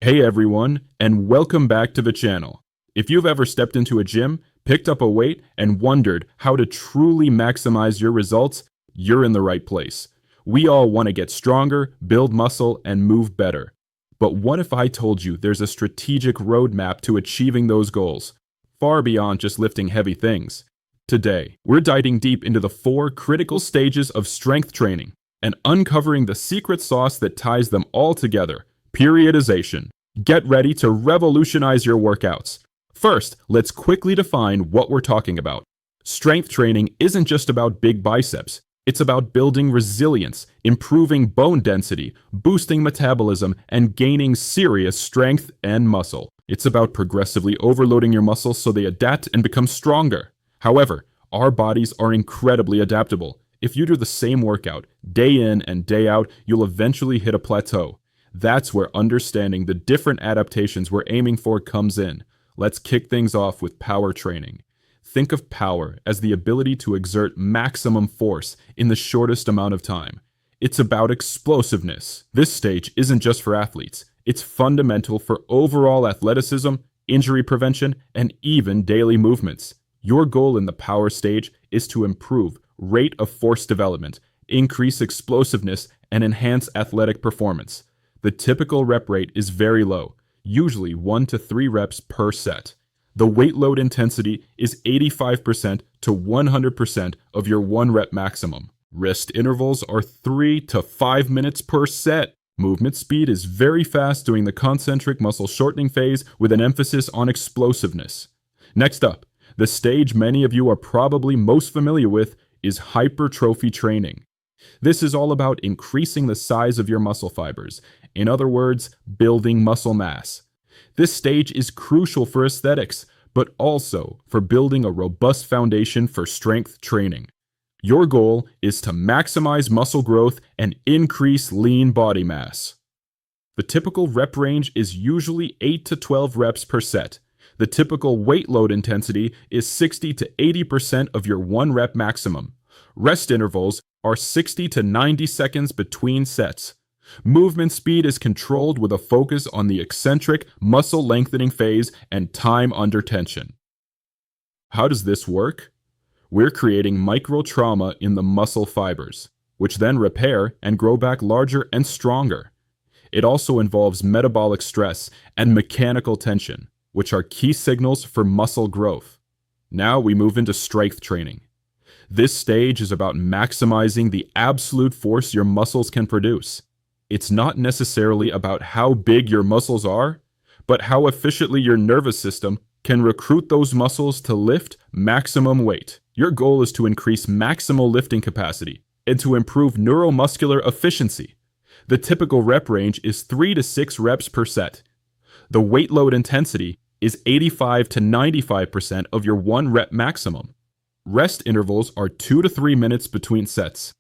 Hey everyone, and welcome back to the channel. If you've ever stepped into a gym, picked up a weight, and wondered how to truly maximize your results, you're in the right place. We all want to get stronger, build muscle, and move better. But what if I told you there's a strategic roadmap to achieving those goals, far beyond just lifting heavy things? Today, we're diving deep into the 4 critical stages of strength training and uncovering the secret sauce that ties them all together: periodization. Get ready to revolutionize your workouts. First, let's quickly define what we're talking about. Strength training isn't just about big biceps. It's about building resilience, improving bone density, boosting metabolism, and gaining serious strength and muscle. It's about progressively overloading your muscles so they adapt and become stronger. However, our bodies are incredibly adaptable. If you do the same workout day in and day out, you'll eventually hit a plateau. That's where understanding the different adaptations we're aiming for comes in. Let's kick things off with power training. Think of power as the ability to exert maximum force in the shortest amount of time. It's about explosiveness. This stage isn't just for athletes. It's fundamental for overall athleticism, injury prevention, and even daily movements. Your goal in the power stage is to improve rate of force development, increase explosiveness, and enhance athletic performance. The typical rep rate is very low, usually 1 to 3 reps per set. The weight load intensity is 85% to 100% of your 1 rep maximum. Rest intervals are 3 to 5 minutes per set. Movement speed is very fast during the concentric muscle shortening phase with an emphasis on explosiveness. Next up, the stage many of you are probably most familiar with is hypertrophy training. This is all about increasing the size of your muscle fibers. In other words, building muscle mass. This stage is crucial for aesthetics, but also for building a robust foundation for strength training. Your goal is to maximize muscle growth and increase lean body mass. The typical rep range is usually 8 to 12 reps per set. The typical weight load intensity is 60 to 80% of your 1 rep maximum. Rest intervals are 60 to 90 seconds between sets. Movement speed is controlled with a focus on the eccentric muscle lengthening phase and time under tension. How does this work? We're creating micro trauma in the muscle fibers, which then repair and grow back larger and stronger. It also involves metabolic stress and mechanical tension, which are key signals for muscle growth. Now we move into strength training. This stage is about maximizing the absolute force your muscles can produce. It's not necessarily about how big your muscles are, but how efficiently your nervous system can recruit those muscles to lift maximum weight. Your goal is to increase maximal lifting capacity and to improve neuromuscular efficiency. The typical rep range is 3 to 6 reps per set. The weight load intensity is 85 to 95% of your 1 rep maximum. Rest intervals are 2 to 3 minutes between sets.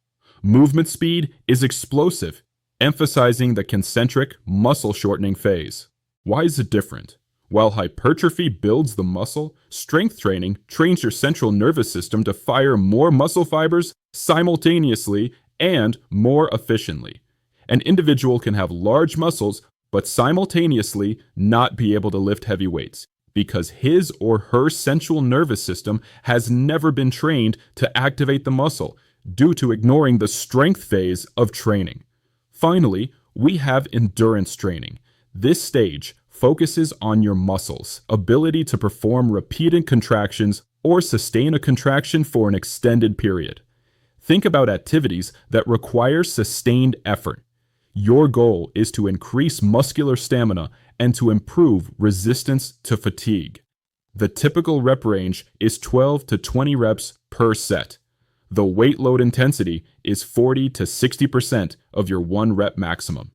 Movement speed is explosive, emphasizing the concentric muscle shortening phase. Why is it different? While hypertrophy builds the muscle, strength training trains your central nervous system to fire more muscle fibers simultaneously and more efficiently. An individual can have large muscles but simultaneously not be able to lift heavy weights because his or her central nervous system has never been trained to activate the muscle due to ignoring the strength phase of training. Finally, we have endurance training. This stage focuses on your muscles' ability to perform repeated contractions or sustain a contraction for an extended period. Think about activities that require sustained effort. Your goal is to increase muscular stamina and to improve resistance to fatigue. The typical rep range is 12 to 20 reps per set. The weight load intensity is 40 to 60% of your 1 rep maximum.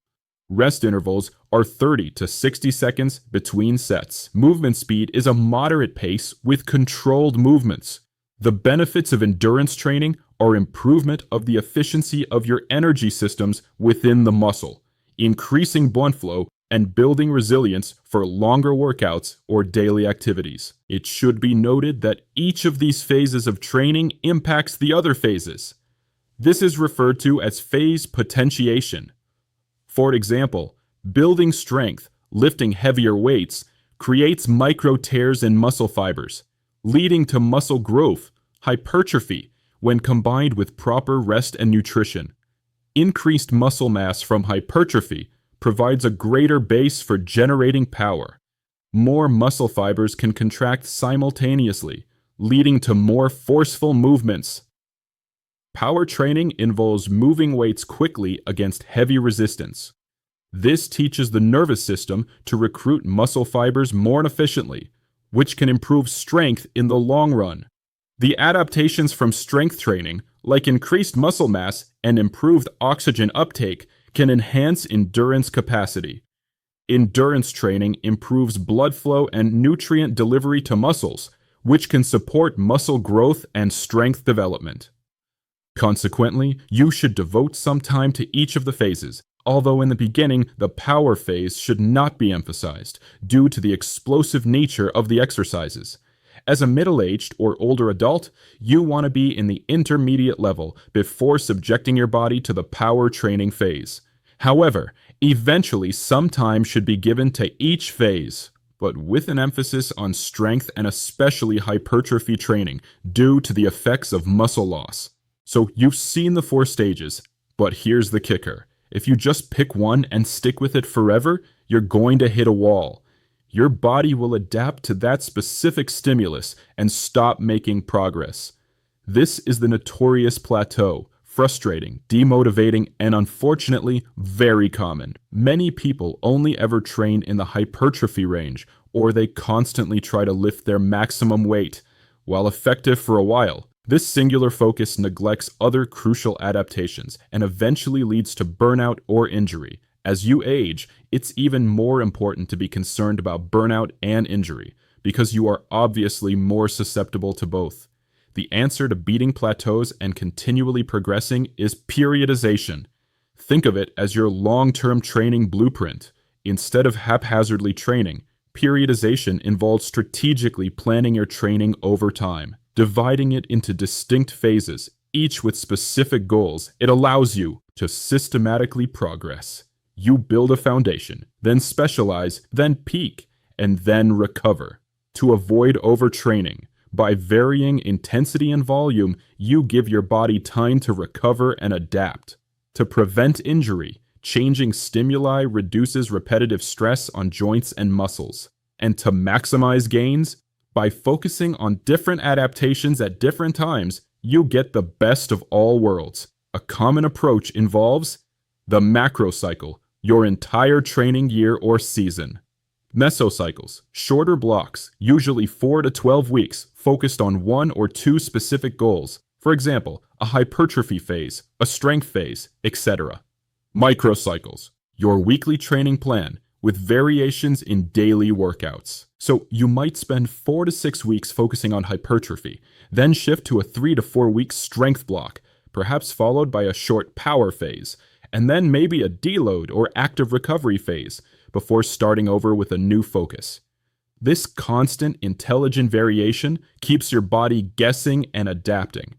Rest intervals are 30 to 60 seconds between sets. Movement speed is a moderate pace with controlled movements. The benefits of endurance training are improvement of the efficiency of your energy systems within the muscle, increasing blood flow, and building resilience for longer workouts or daily activities. It should be noted that each of these phases of training impacts the other phases. This is referred to as phase potentiation. For example, building strength lifting heavier weights, creates micro tears in muscle fibers, leading to muscle growth, hypertrophy, when combined with proper rest and nutrition. Increased muscle mass from hypertrophy provides a greater base for generating power. More muscle fibers can contract simultaneously, leading to more forceful movements. Power training involves moving weights quickly against heavy resistance. This teaches the nervous system to recruit muscle fibers more efficiently, which can improve strength in the long run. The adaptations from strength training, like increased muscle mass and improved oxygen uptake, can enhance endurance capacity. Endurance training improves blood flow and nutrient delivery to muscles, which can support muscle growth and strength development. Consequently, you should devote some time to each of the phases, although in the beginning, the power phase should not be emphasized due to the explosive nature of the exercises. As a middle-aged or older adult, you want to be in the intermediate level before subjecting your body to the power training phase. However, eventually some time should be given to each phase, but with an emphasis on strength and especially hypertrophy training due to the effects of muscle loss. So you've seen the 4 stages, but here's the kicker. If you just pick one and stick with it forever, you're going to hit a wall. Your body will adapt to that specific stimulus and stop making progress. This is the notorious plateau, frustrating, demotivating, and unfortunately very common. Many people only ever train in the hypertrophy range, or they constantly try to lift their maximum weight. While effective for a while, this singular focus neglects other crucial adaptations and eventually leads to burnout or injury. As you age, it's even more important to be concerned about burnout and injury, because you are obviously more susceptible to both. The answer to beating plateaus and continually progressing is periodization. Think of it as your long-term training blueprint. Instead of haphazardly training, periodization involves strategically planning your training over time, dividing it into distinct phases, each with specific goals. It allows you to systematically progress. You build a foundation, then specialize, then peak, and then recover. To avoid overtraining, by varying intensity and volume, you give your body time to recover and adapt. To prevent injury, changing stimuli reduces repetitive stress on joints and muscles. And to maximize gains, by focusing on different adaptations at different times, you get the best of all worlds. A common approach involves the macro cycle, your entire training year or season. Mesocycles, shorter blocks, usually 4 to 12 weeks, focused on 1 or 2 specific goals. For example, a hypertrophy phase, a strength phase, etc. Microcycles, your weekly training plan with variations in daily workouts. So you might spend 4 to 6 weeks focusing on hypertrophy, then shift to a 3 to 4 week strength block, perhaps followed by a short power phase, and then maybe a deload or active recovery phase before starting over with a new focus. This constant, intelligent variation keeps your body guessing and adapting.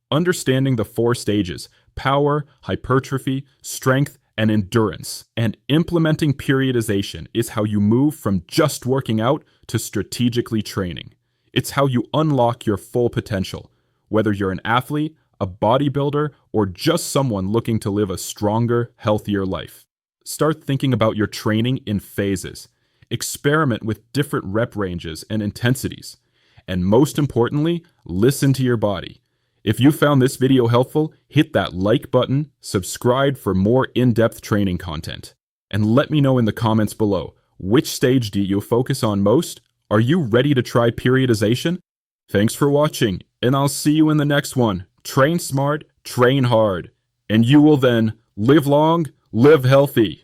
Understanding the 4 stages, power, hypertrophy, strength, and endurance, and implementing periodization is how you move from just working out to strategically training. It's how you unlock your full potential, whether you're an athlete, a bodybuilder, or just someone looking to live a stronger, healthier life. Start thinking about your training in phases. Experiment with different rep ranges and intensities. And most importantly, listen to your body. If you found this video helpful, hit that like button, subscribe for more in-depth training content. And let me know in the comments below, which stage do you focus on most? Are you ready to try periodization? Thanks for watching, and I'll see you in the next one. Train smart, train hard, and you will then live long, live healthy.